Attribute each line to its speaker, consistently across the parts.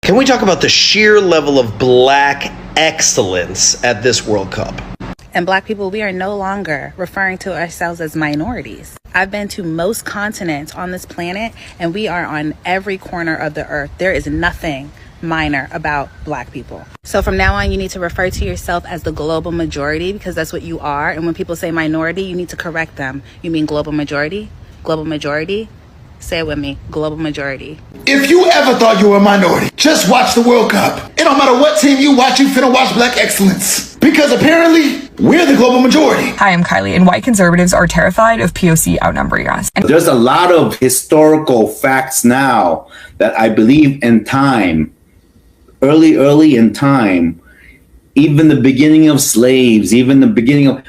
Speaker 1: Can we talk about the sheer level of black excellence at this World Cup?
Speaker 2: And black people, we are no longer referring to ourselves as minorities. I've been to most continents on this planet, and we are on every corner of the earth. There is nothing minor about black people. So from now on, you need to refer to yourself as the global majority, because that's what you are. And when people say minority, you need to correct them. You mean global majority? Global majority? Say it with me. Global majority.
Speaker 3: If you ever thought you were a minority, just watch the World Cup. It don't matter what team you watch, you finna watch black excellence. Because apparently, we're the global majority.
Speaker 4: Hi, I'm Kylie, and white conservatives are terrified of POC outnumbering us.
Speaker 5: There's a lot of historical facts now that I believe in time, early in time, even the beginning of slaves, even the beginning of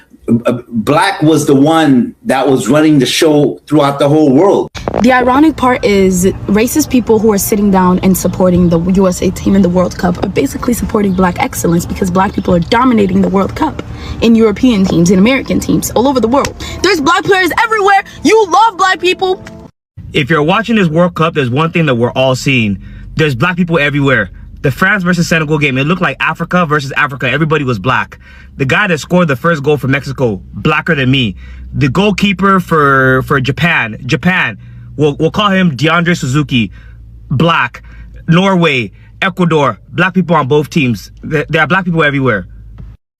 Speaker 5: black was the one that was running the show throughout the whole world.
Speaker 6: The ironic part is racist people who are sitting down and supporting the USA team in the World Cup are basically supporting black excellence, because black people are dominating the World Cup in European teams, in American teams, all over the world. There's black players everywhere. You love black people.
Speaker 7: If you're watching this World Cup, there's one thing that we're all seeing. There's black people everywhere. The France versus Senegal game, it looked like Africa versus Africa. Everybody was black. The guy that scored the first goal for Mexico, blacker than me. The goalkeeper for Japan, we'll call him DeAndre Suzuki, black. Norway, Ecuador, black people on both teams. There are black people everywhere.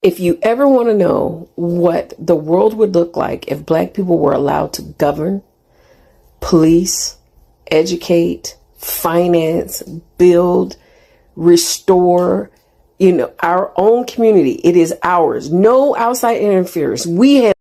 Speaker 8: If you ever want to know what the world would look like if black people were allowed to govern, police, educate, finance, build, restore, our own community. It is ours. No outside interference. We have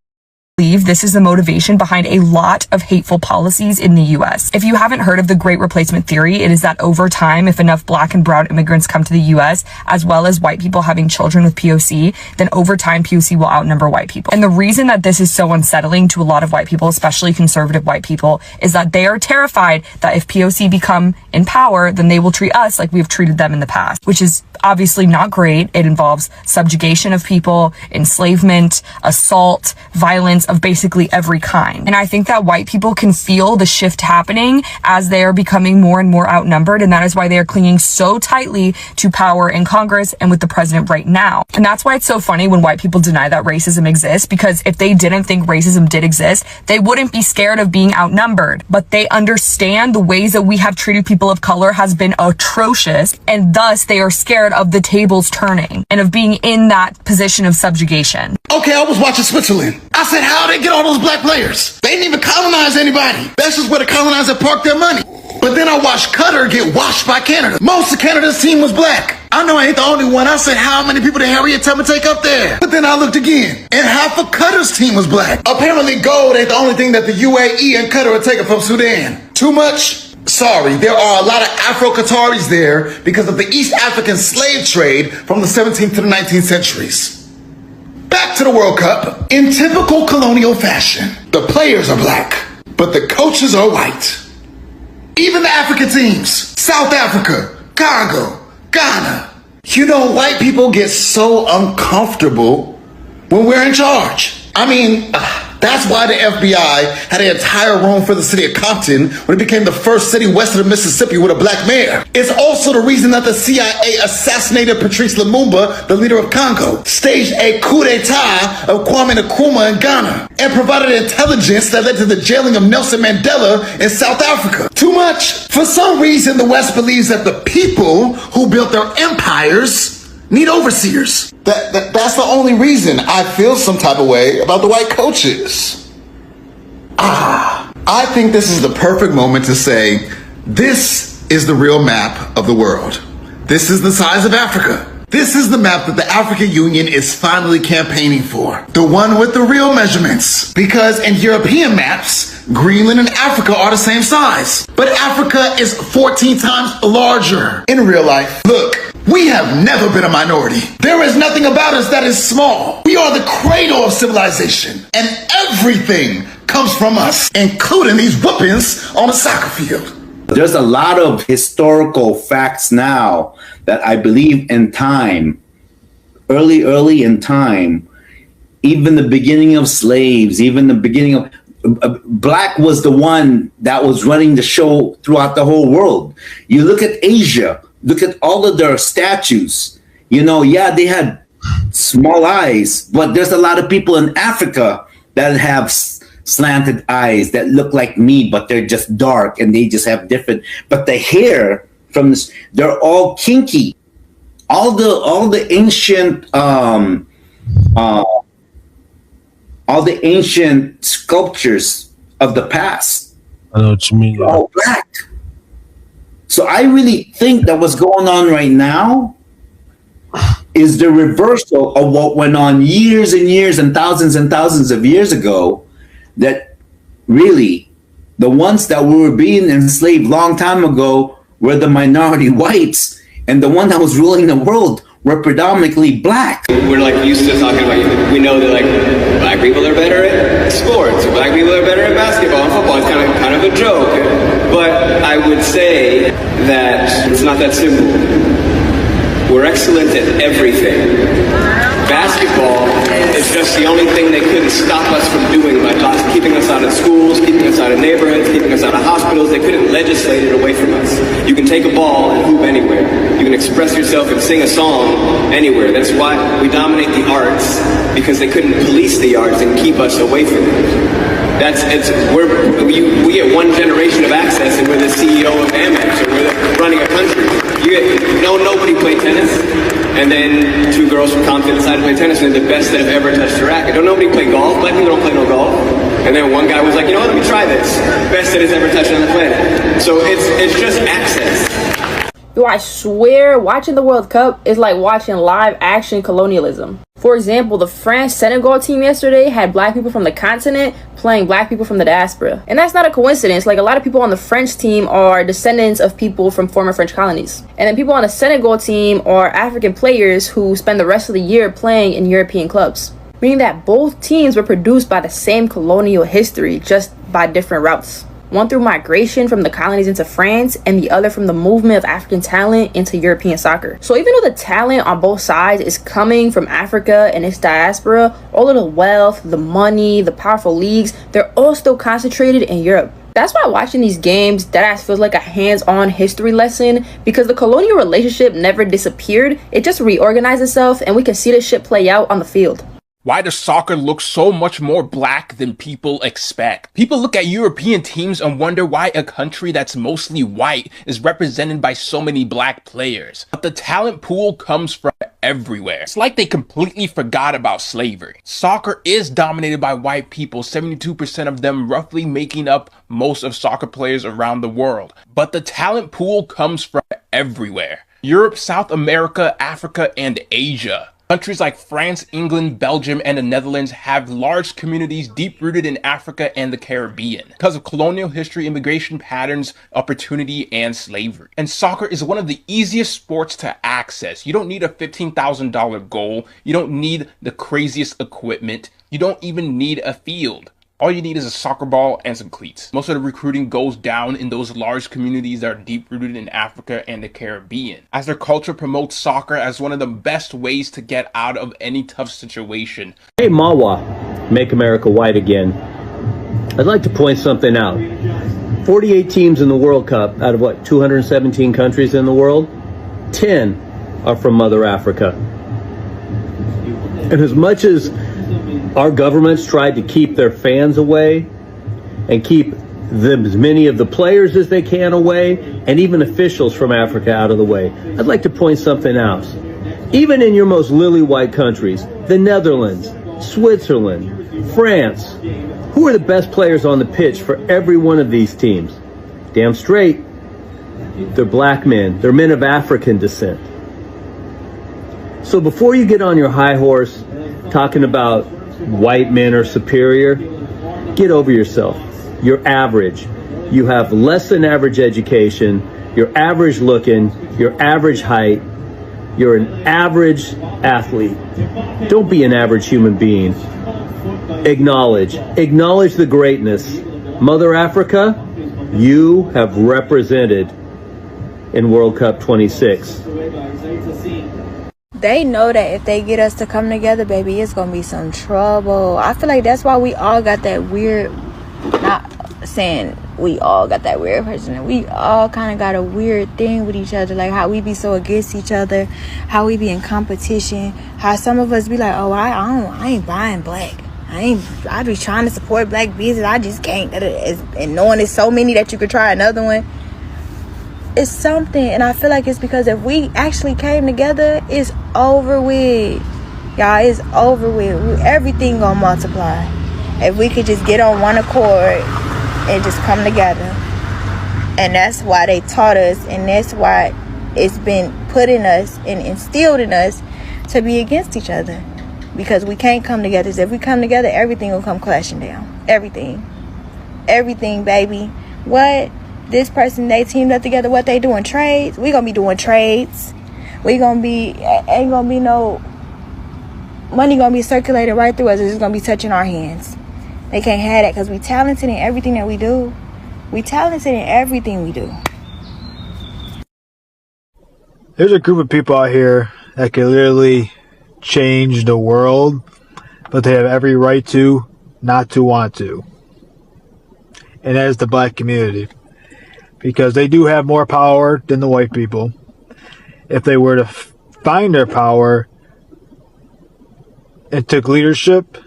Speaker 4: believe this is the motivation behind a lot of hateful policies in the US. If you haven't heard of the Great Replacement Theory, it is that over time, if enough black and brown immigrants come to the US, as well as white people having children with POC, then over time, POC will outnumber white people. And the reason that this is so unsettling to a lot of white people, especially conservative white people, is that they are terrified that if POC become in power, then they will treat us like we've treated them in the past, which is obviously not great. It involves subjugation of people, enslavement, assault, violence of basically every kind. And I think that white people can feel the shift happening as they are becoming more and more outnumbered. And that is why they are clinging so tightly to power in Congress and with the president right now. And that's why it's so funny when white people deny that racism exists, because if they didn't think racism did exist, they wouldn't be scared of being outnumbered. But they understand the ways that we have treated people of color has been atrocious, and thus they are scared of the tables turning and of being in that position of subjugation.
Speaker 3: Okay, I was watching Switzerland. I said, how'd they get all those black players? They didn't even colonize anybody. That's just where the colonizer parked their money. But then I watched Qatar get washed by Canada. Most of Canada's team was black. I know I ain't the only one. I said, how many people did Harriet Tubman take up there? But then I looked again, and half of Qatar's team was black. Apparently gold ain't the only thing that the UAE and Qatar are taking from Sudan. Too much? Sorry, there are a lot of Afro-Qataris there because of the East African slave trade from the 17th to the 19th centuries. Back to the World Cup. In typical colonial fashion, the players are black, but the coaches are white. Even the African teams, South Africa, Congo, Ghana. White people get so uncomfortable when we're in charge. I mean, that's why the FBI had an entire room for the city of Compton when it became the first city west of the Mississippi with a black mayor. It's also the reason that the CIA assassinated Patrice Lumumba, the leader of Congo, staged a coup d'etat of Kwame Nkrumah in Ghana, and provided intelligence that led to the jailing of Nelson Mandela in South Africa. Too much? For some reason, the West believes that the people who built their empires need overseers. That's the only reason I feel some type of way about the white coaches. I think this is the perfect moment to say, this is the real map of the world. This is the size of Africa. This is the map that the African Union is finally campaigning for. The one with the real measurements. Because in European maps, Greenland and Africa are the same size. But Africa is 14 times larger in real life. Look, we have never been a minority. There is nothing about us that is small. We are the cradle of civilization. And everything comes from us, including these whoopings on the soccer field.
Speaker 5: There's a lot of historical facts now that I believe in time, early in time, even the beginning of slaves, even the beginning of black was the one that was running the show throughout the whole world. You look at Asia, Look at all of their statues. You know, yeah, they had small eyes, but there's a lot of people in Africa that have slanted eyes that look like me, but they're just dark and they just have different. But the hair from this, they're all kinky. All the ancient sculptures of the past.
Speaker 9: I know what you mean.
Speaker 5: They're all black. So I really think that what's going on right now is the reversal of what went on years and years and thousands of years ago, that really the ones that were being enslaved long time ago were the minority whites, and the one that was ruling the world were predominantly black.
Speaker 10: We're like used to talking about, we know that like black people are better at sports, or black people are better at basketball and football. It's kind of a joke, but I would say that it's not that simple. We're excellent at everything. Basketball is just the only thing they couldn't stop us from doing by keeping us out of schools, keeping us out of neighborhoods, keeping us out of hospitals. They couldn't legislate it away from us. You can take a ball and hoop anywhere. You can express yourself and sing a song anywhere. That's why we dominate the arts, because they couldn't police the arts and keep us away from it. We get one generation of access, and we're the CEO of Amex, or we're running a country. Nobody played tennis, and then two girls from Compton decided to play tennis, and they're the best that have ever touched a racket. Nobody play golf. Black people don't play no golf. And then one guy was like, you know what? Let me try this. Best that has ever touched on the planet. So it's just access.
Speaker 6: Yo, I swear, watching the World Cup is like watching live action colonialism. For example, the France-Senegal team yesterday had black people from the continent playing black people from the diaspora. And that's not a coincidence. Like, a lot of people on the French team are descendants of people from former French colonies. And then people on the Senegal team are African players who spend the rest of the year playing in European clubs. Meaning that both teams were produced by the same colonial history, just by different routes. One through migration from the colonies into France, and the other from the movement of African talent into European soccer. So even though the talent on both sides is coming from Africa and its diaspora, all of the wealth, the money, the powerful leagues, they're all still concentrated in Europe. That's why watching these games, deadass feels like a hands-on history lesson, because the colonial relationship never disappeared. It just reorganized itself, and we can see this shit play out on the field.
Speaker 11: Why does soccer look so much more black than people expect? People look at European teams and wonder why a country that's mostly white is represented by so many black players. But the talent pool comes from everywhere. It's like they completely forgot about slavery. Soccer is dominated by white people, 72% of them roughly making up most of soccer players around the world. But the talent pool comes from everywhere. Europe, South America, Africa, and Asia. Countries like France, England, Belgium, and the Netherlands have large communities deep-rooted in Africa and the Caribbean because of colonial history, immigration patterns, opportunity, and slavery. And soccer is one of the easiest sports to access. You don't need a $15,000 goal. You don't need the craziest equipment. You don't even need a field. All you need is a soccer ball and some cleats. Most of the recruiting goes down in those large communities that are deep-rooted in Africa and the Caribbean, as their culture promotes soccer as one of the best ways to get out of any tough situation.
Speaker 12: Hey Mawa, Make America White Again. I'd like to point something out. 48 teams in the World Cup out of 217 countries in the world, 10 are from Mother Africa. And as much as our governments tried to keep their fans away and keep as many of the players as they can away, and even officials from Africa out of the way, I'd like to point something out. Even in your most lily-white countries, the Netherlands, Switzerland, France, who are the best players on the pitch for every one of these teams? Damn straight, they're black men. They're men of African descent. So before you get on your high horse talking about white men are superior, get over yourself. You're average. You have less than average education. You're average looking. You're average height. You're an average athlete. Don't be an average human being. Acknowledge the greatness. Mother Africa, you have represented in World Cup 26.
Speaker 13: They know that if they get us to come together, baby, it's gonna be some trouble. I feel like that's why we all got that weird, not saying we all got that weird person, and we all kind of got a weird thing with each other, like how we be so against each other, how we be in competition, how some of us be like, oh, I ain't buying black, I be trying to support black business, I just can't, and knowing it's so many that you could try another one. It's something, and I feel like it's because if we actually came together, it's over with, y'all. It's over with. Everything gonna multiply if we could just get on one accord and just come together. And that's why they taught us, and that's why it's been put in us and instilled in us to be against each other, because we can't come together. So if we come together, everything will come clashing down. Everything, baby. What? This person, they teamed up together. What they doing? Trades. We gonna be doing trades. Ain't gonna be no money gonna be circulated right through us. It's just gonna be touching our hands. They can't have that because we talented in everything that we do.
Speaker 9: There's a group of people out here that can literally change the world, but they have every right to not to want to. And that is the black community. Because they do have more power than the white people. If they were to find their power and took leadership,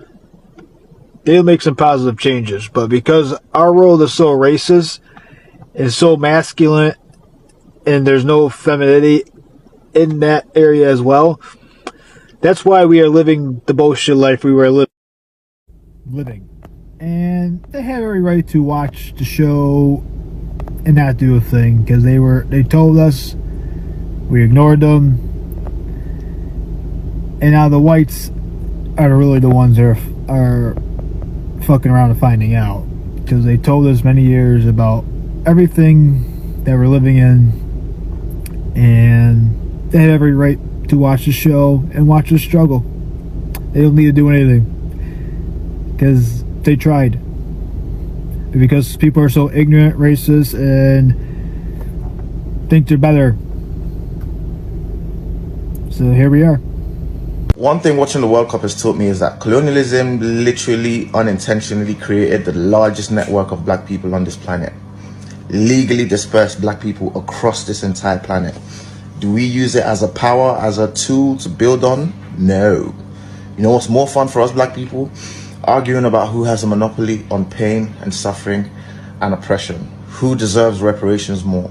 Speaker 9: they'll make some positive changes. But because our world is so racist and so masculine, and there's no femininity in that area as well, that's why we are living the bullshit life we were living. And they have every right to watch the show and not do a thing, because they told us, we ignored them, and now the whites are really the ones that are fucking around and finding out, because they told us many years about everything that we're living in, and they have every right to watch the show and watch us struggle. They don't need to do anything, because they tried. Because people are so ignorant, racist, and think they're better. So here we are.
Speaker 14: One thing watching the World Cup has taught me is that colonialism literally unintentionally created the largest network of black people on this planet. Legally dispersed black people across this entire planet. Do we use it as a power, as a tool to build on? No. You know what's more fun for us black people? Arguing about who has a monopoly on pain and suffering and oppression. Who deserves reparations more?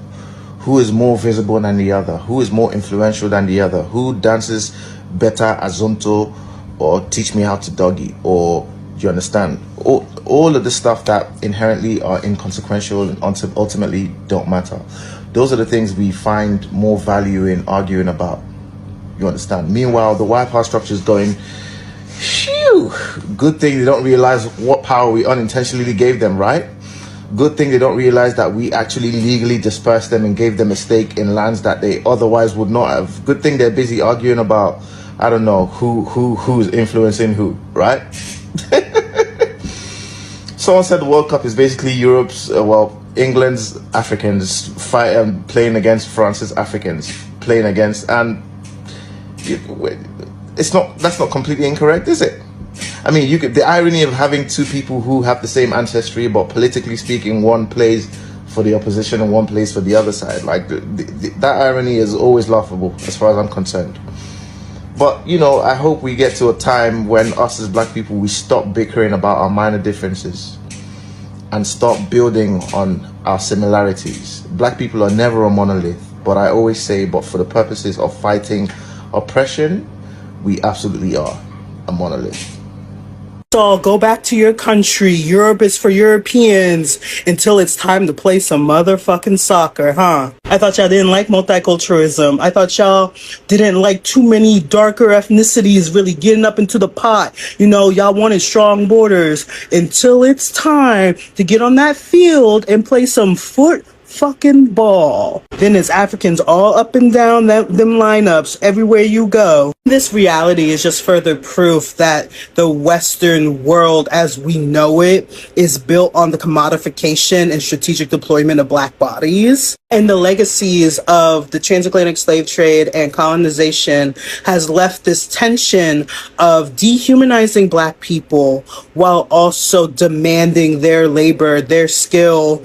Speaker 14: Who is more visible than the other? Who is more influential than the other? Who dances better azonto or teach me how to doggy? Or do you understand? All of the stuff that inherently are inconsequential and ultimately don't matter. Those are the things we find more value in arguing about. You understand? Meanwhile, the white power structure is going, phew, good thing they don't realize what power we unintentionally gave them, right? Good thing they don't realize that we actually legally dispersed them and gave them a stake in lands that they otherwise would not have. Good thing they're busy arguing about, I don't know, who's influencing who, right? Someone said the World Cup is basically Europe's, England's Africans playing against France's Africans playing against, and that's not completely incorrect, is it? I mean, the irony of having two people who have the same ancestry, but politically speaking, one plays for the opposition and one plays for the other side. Like, that irony is always laughable as far as I'm concerned. But, you know, I hope we get to a time when us as black people, we stop bickering about our minor differences and stop building on our similarities. Black people are never a monolith, but I always say, but for the purposes of fighting oppression, we absolutely are a monolith.
Speaker 15: So go back to your country. Europe is for Europeans until it's time to play some motherfucking soccer, huh? I thought y'all didn't like multiculturalism. I thought y'all didn't like too many darker ethnicities really getting up into the pot. You know, y'all wanted strong borders until it's time to get on that field and play some fucking ball. Then it's Africans all up and down them lineups everywhere you go. This reality is just further proof that the Western world as we know it is built on the commodification and strategic deployment of black bodies. And the legacies of the transatlantic slave trade and colonization has left this tension of dehumanizing black people while also demanding their labor, their skill,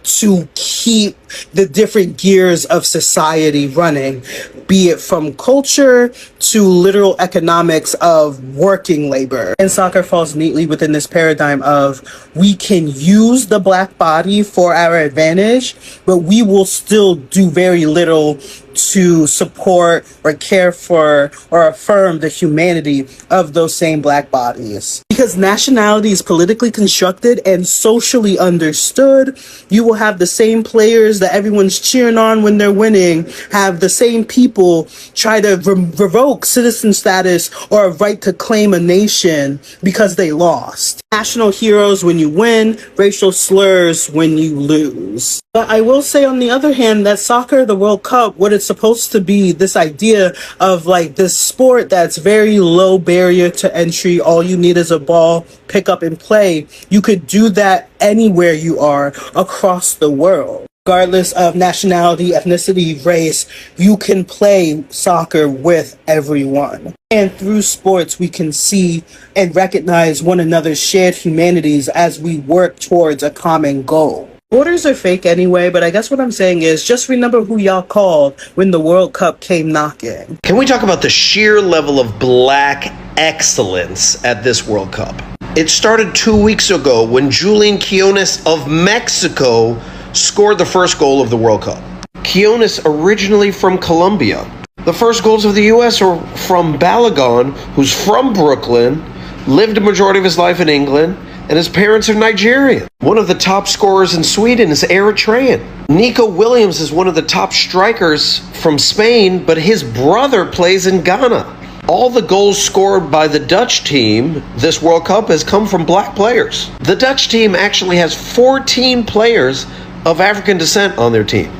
Speaker 15: to keep the different gears of society running, be it from culture to literal economics of working labor. And soccer falls neatly within this paradigm of we can use the black body for our advantage, but we will still do very little to support or care for or affirm the humanity of those same black bodies. Because nationality is politically constructed and socially understood, you will have the same players that everyone's cheering on when they're winning, have the same people try to revoke citizen status or a right to claim a nation because they lost. National heroes when you win, racial slurs when you lose. But I will say on the other hand that soccer, the World Cup, what it's supposed to be, this idea of like this sport that's very low barrier to entry, all you need is a ball, pick up and play. You could do that anywhere you are across the world. Regardless of nationality, ethnicity, race, you can play soccer with everyone. And through sports, we can see and recognize one another's shared humanities as we work towards a common goal. Borders are fake anyway, but I guess what I'm saying is just remember who y'all called when the World Cup came knocking.
Speaker 1: Can we talk about the sheer level of black excellence at this World Cup? It started 2 weeks ago when Julian Quinones of Mexico scored the first goal of the World Cup. Quinones originally from Colombia. The first goals of the U.S. are from Balogun, who's from Brooklyn, lived a majority of his life in England, and his parents are Nigerian. One of the top scorers in Sweden is Eritrean. Nico Williams is one of the top strikers from Spain, but his brother plays in Ghana. All the goals scored by the Dutch team this World Cup has come from black players. The Dutch team actually has 14 players of African descent on their team.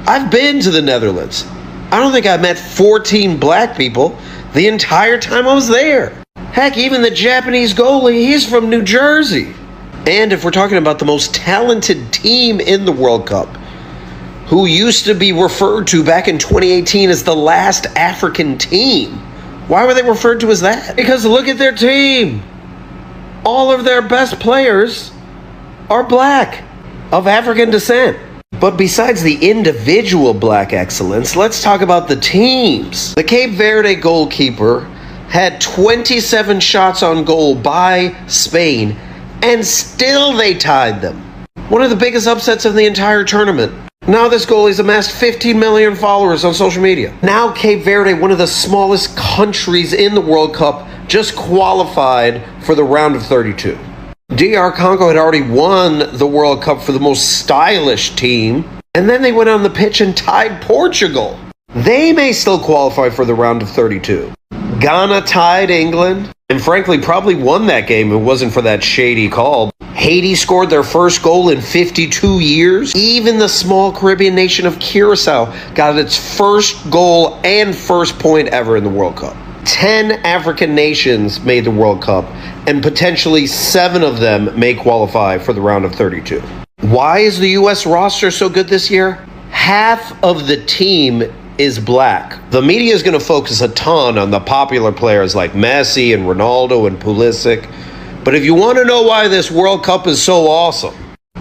Speaker 1: I've been to the Netherlands. I don't think I met 14 black people the entire time I was there. Heck, even the Japanese goalie, he's from New Jersey. And if we're talking about the most talented team in the World Cup, who used to be referred to back in 2018 as the last African team, why were they referred to as that? Because look at their team. All of their best players are black, of African descent. But besides the individual black excellence, let's talk about the teams. The Cape Verde goalkeeper had 27 shots on goal by Spain, and still they tied them. One of the biggest upsets of the entire tournament. Now this goalie's amassed 15 million followers on social media. Now Cape Verde, one of the smallest countries in the World Cup, just qualified for the round of 32. DR Congo had already won the World Cup for the most stylish team, and then they went on the pitch and tied Portugal. They may still qualify for the round of 32. Ghana tied England, and frankly probably won that game if it wasn't for that shady call. Haiti scored their first goal in 52 years. Even the small Caribbean nation of Curacao got its first goal and first point ever in the World Cup. 10 African nations made the World Cup, and potentially 7 of them may qualify for the round of 32. Why is the U.S. roster so good this year? Half of the team is black. The media is going to focus a ton on the popular players like Messi and Ronaldo and Pulisic. But if you want to know why this World Cup is so awesome,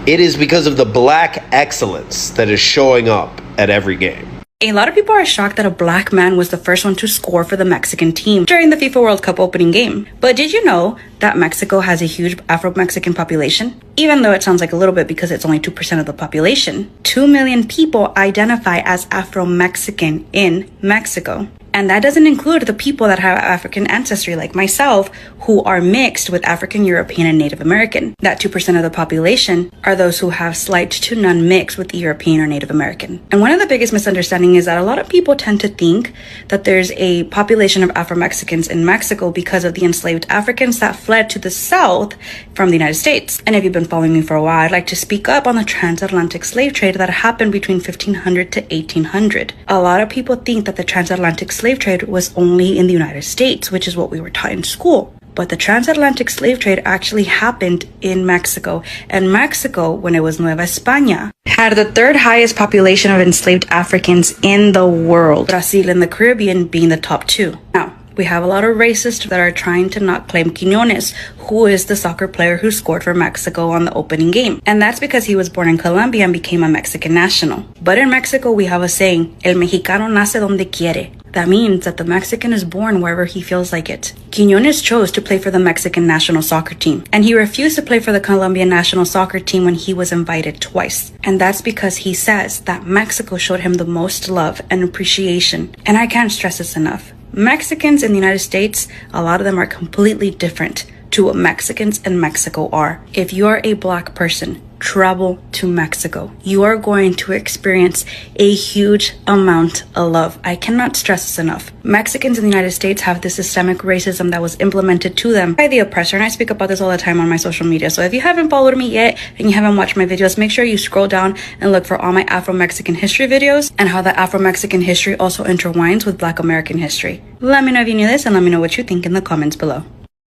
Speaker 1: it is because of the black excellence that is showing up at every game.
Speaker 16: A lot of people are shocked that a black man was the first one to score for the Mexican team during the FIFA World Cup opening game. But did you know that Mexico has a huge Afro-Mexican population? Even though it sounds like a little bit because it's only 2% of the population. 2 million people identify as Afro-Mexican in Mexico. And that doesn't include the people that have African ancestry like myself, who are mixed with African, European, and Native American. That 2% of the population are those who have slight to none mix with the European or Native American. And one of the biggest misunderstandings is that a lot of people tend to think that there's a population of Afro-Mexicans in Mexico because of the enslaved Africans that fled to the south from the United States. And if you've been following me for a while, I'd like to speak up on the transatlantic slave trade that happened between 1500 to 1800. A lot of people think that the transatlantic slave trade was only in the United States, which is what we were taught in school. But the transatlantic slave trade actually happened in Mexico. And Mexico, when it was Nueva España, had the 3rd highest population of enslaved Africans in the world. Brazil and the Caribbean being the top 2. Now, we have a lot of racists that are trying to not claim Quiñones, who is the soccer player who scored for Mexico on the opening game. And that's because he was born in Colombia and became a Mexican national. But in Mexico, we have a saying, El mexicano nace donde quiere. That means that the Mexican is born wherever he feels like it. Quiñones chose to play for the Mexican national soccer team, and he refused to play for the Colombian national soccer team when he was invited twice. And that's because he says that Mexico showed him the most love and appreciation. And I can't stress this enough. Mexicans in the United States, a lot of them are completely different to what Mexicans in Mexico are. If you are a black person, travel to Mexico. You are going to experience a huge amount of love. I cannot stress this enough. Mexicans in the United States have this systemic racism that was implemented to them by the oppressor, and I speak about this all the time on my social media. So if you haven't followed me yet and you haven't watched my videos, make sure you scroll down and look for all my Afro-Mexican history videos and how the Afro-Mexican history also intertwines with Black American history. Let me know if you knew this and let me know what you think in the comments below.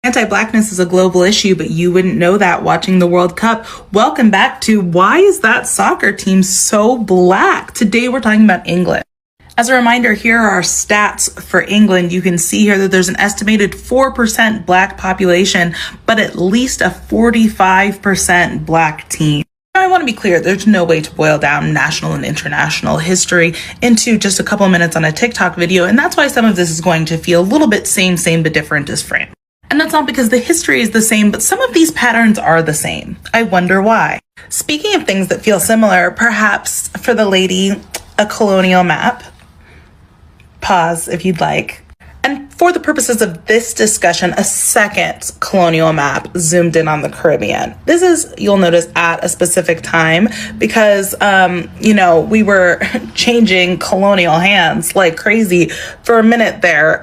Speaker 2: Anti-blackness is a global issue, but you wouldn't know that watching the World Cup. Welcome back to Why is that soccer team so black? Today we're talking about England. As a reminder, here are our stats for England. You can see here that there's an estimated 4% black population, but at least a 45% black team. I want to be clear, there's no way to boil down national and international history into just a couple of minutes on a TikTok video, and that's why some of this is going to feel a little bit same but different as framed. And that's not because the history is the same, but some of these patterns are the same. I wonder why. Speaking of things that feel similar, perhaps for the lady, a colonial map. Pause if you'd like. And for the purposes of this discussion, a second colonial map zoomed in on the Caribbean. This is, you'll notice, at a specific time because, we were changing colonial hands like crazy for a minute there.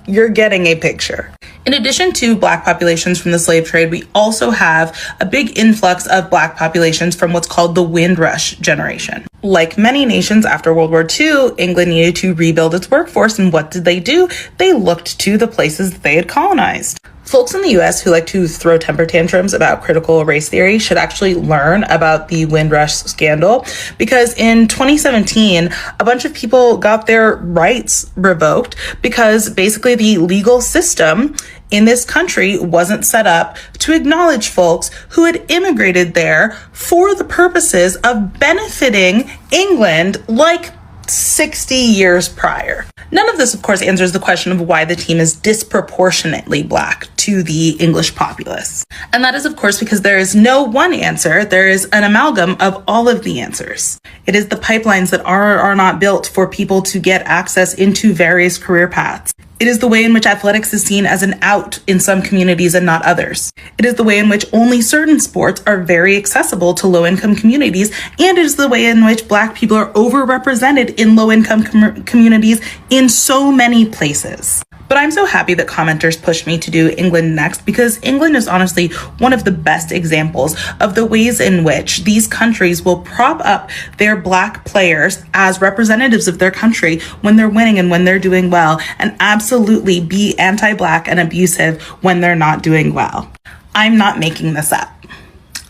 Speaker 2: You're getting a picture. In addition to black populations from the slave trade, we also have a big influx of black populations from what's called the Windrush generation. Like many nations after World War II, England needed to rebuild its workforce, and what did? They looked to the places that they had colonized. Folks in the US who like to throw temper tantrums about critical race theory should actually learn about the Windrush scandal, because in 2017, a bunch of people got their rights revoked because basically the legal system in this country wasn't set up to acknowledge folks who had immigrated there for the purposes of benefiting England like 60 years prior. None of this, of course, answers the question of why the team is disproportionately black to the English populace. And that is, of course, because there is no one answer. There is an amalgam of all of the answers. It is the pipelines that are not built for people to get access into various career paths. It is the way in which athletics is seen as an out in some communities and not others. It is the way in which only certain sports are very accessible to low-income communities, and it is the way in which Black people are overrepresented in low-income communities in so many places. But I'm so happy that commenters pushed me to do England next, because England is honestly one of the best examples of the ways in which these countries will prop up their Black players as representatives of their country when they're winning and when they're doing well, and absolutely be anti-Black and abusive when they're not doing well. I'm not making this up.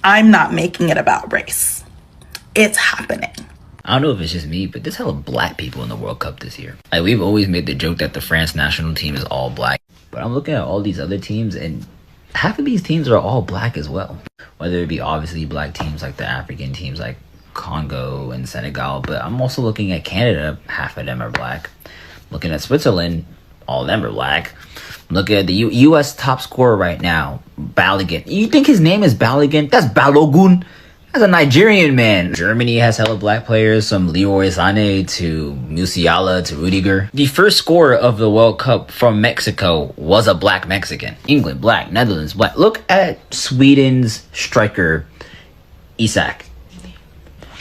Speaker 2: I'm not making it about race. It's happening.
Speaker 17: I don't know if it's just me, but there's hella black people in the World Cup this year. Like, we've always made the joke that the France national team is all black. But I'm looking at all these other teams, and half of these teams are all black as well. Whether it be obviously black teams like the African teams like Congo and Senegal, but I'm also looking at Canada, half of them are black. Looking at Switzerland, all of them are black. Look at the U.S. top scorer right now, Balogun. You think his name is Balogun? That's Balogun. That's a Nigerian man. Germany has hella black players, from Leroy Sané to Musiala to Rudiger. The first scorer of the World Cup from Mexico was a black Mexican. England, black. Netherlands, black. Look at Sweden's striker, Isak.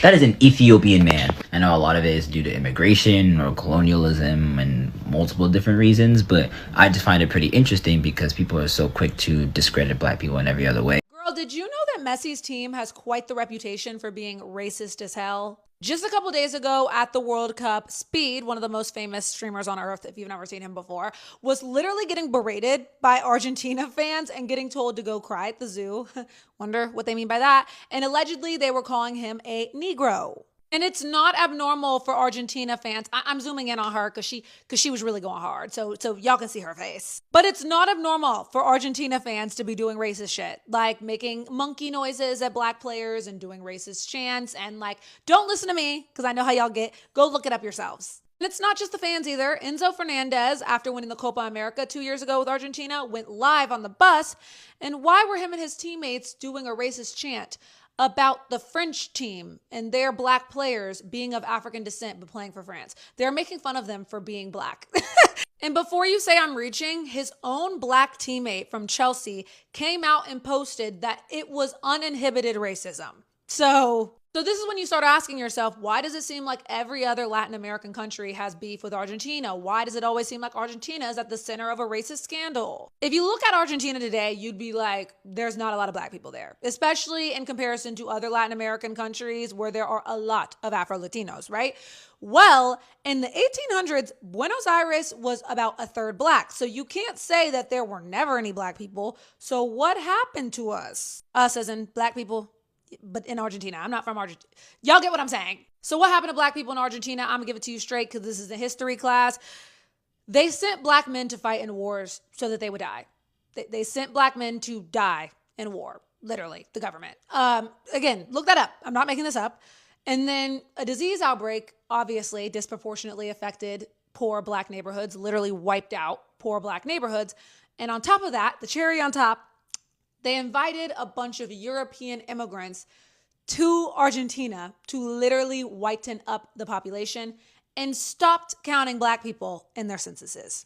Speaker 17: That is an Ethiopian man. I know a lot of it is due to immigration or colonialism and multiple different reasons, but I just find it pretty interesting because people are so quick to discredit black people in every other way.
Speaker 18: Girl, did you know that Messi's team has quite the reputation for being racist as hell? Just a couple days ago at the World Cup, Speed, one of the most famous streamers on earth, if you've never seen him before, was literally getting berated by Argentina fans and getting told to go cry at the zoo. Wonder what they mean by that. And allegedly they were calling him a Negro. And it's not abnormal for Argentina fans. I'm zooming in on her because she was really going hard. So y'all can see her face. But it's not abnormal for Argentina fans to be doing racist shit, like making monkey noises at black players and doing racist chants. And like, don't listen to me because I know how y'all get. Go look it up yourselves. And it's not just the fans either. Enzo Fernandez, after winning the Copa America 2 years ago with Argentina, went live on the bus. And why were him and his teammates doing a racist chant about the French team and their black players being of African descent but playing for France? They're making fun of them for being black. And before you say I'm reaching, his own black teammate from Chelsea came out and posted that it was uninhibited racism. So this is when you start asking yourself, why does it seem like every other Latin American country has beef with Argentina? Why does it always seem like Argentina is at the center of a racist scandal? If you look at Argentina today, you'd be like, there's not a lot of black people there, especially in comparison to other Latin American countries where there are a lot of Afro-Latinos, right? Well, in the 1800s, Buenos Aires was about a third black. So you can't say that there were never any black people. So what happened to us? Us as in black people? But in Argentina. I'm not from Argentina. Y'all get what I'm saying. So what happened to black people in Argentina? I'm gonna give it to you straight because this is a history class. They sent black men to fight in wars so that they would die. They sent black men to die in war. Literally, the government. Again, look that up. I'm not making this up. And then a disease outbreak obviously disproportionately affected poor black neighborhoods, literally wiped out poor black neighborhoods. And on top of that, the cherry on top, they invited a bunch of European immigrants to Argentina to literally whiten up the population and stopped counting black people in their censuses.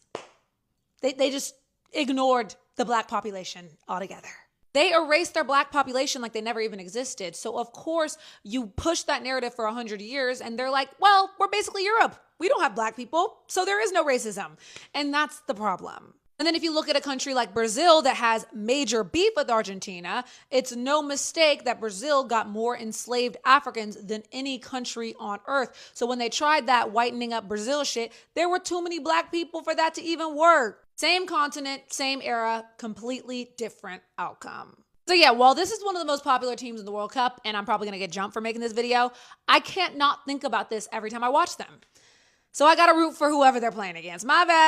Speaker 18: They just ignored the black population altogether. They erased their black population like they never even existed. So of course you push that narrative for 100 years and they're like, well, we're basically Europe. We don't have black people, so there is no racism. And that's the problem. And then if you look at a country like Brazil that has major beef with Argentina, it's no mistake that Brazil got more enslaved Africans than any country on earth. So when they tried that whitening up Brazil shit, there were too many black people for that to even work. Same continent, same era, completely different outcome. So yeah, while this is one of the most popular teams in the World Cup, and I'm probably gonna get jumped for making this video, I can't not think about this every time I watch them. So I gotta root for whoever they're playing against. My bad.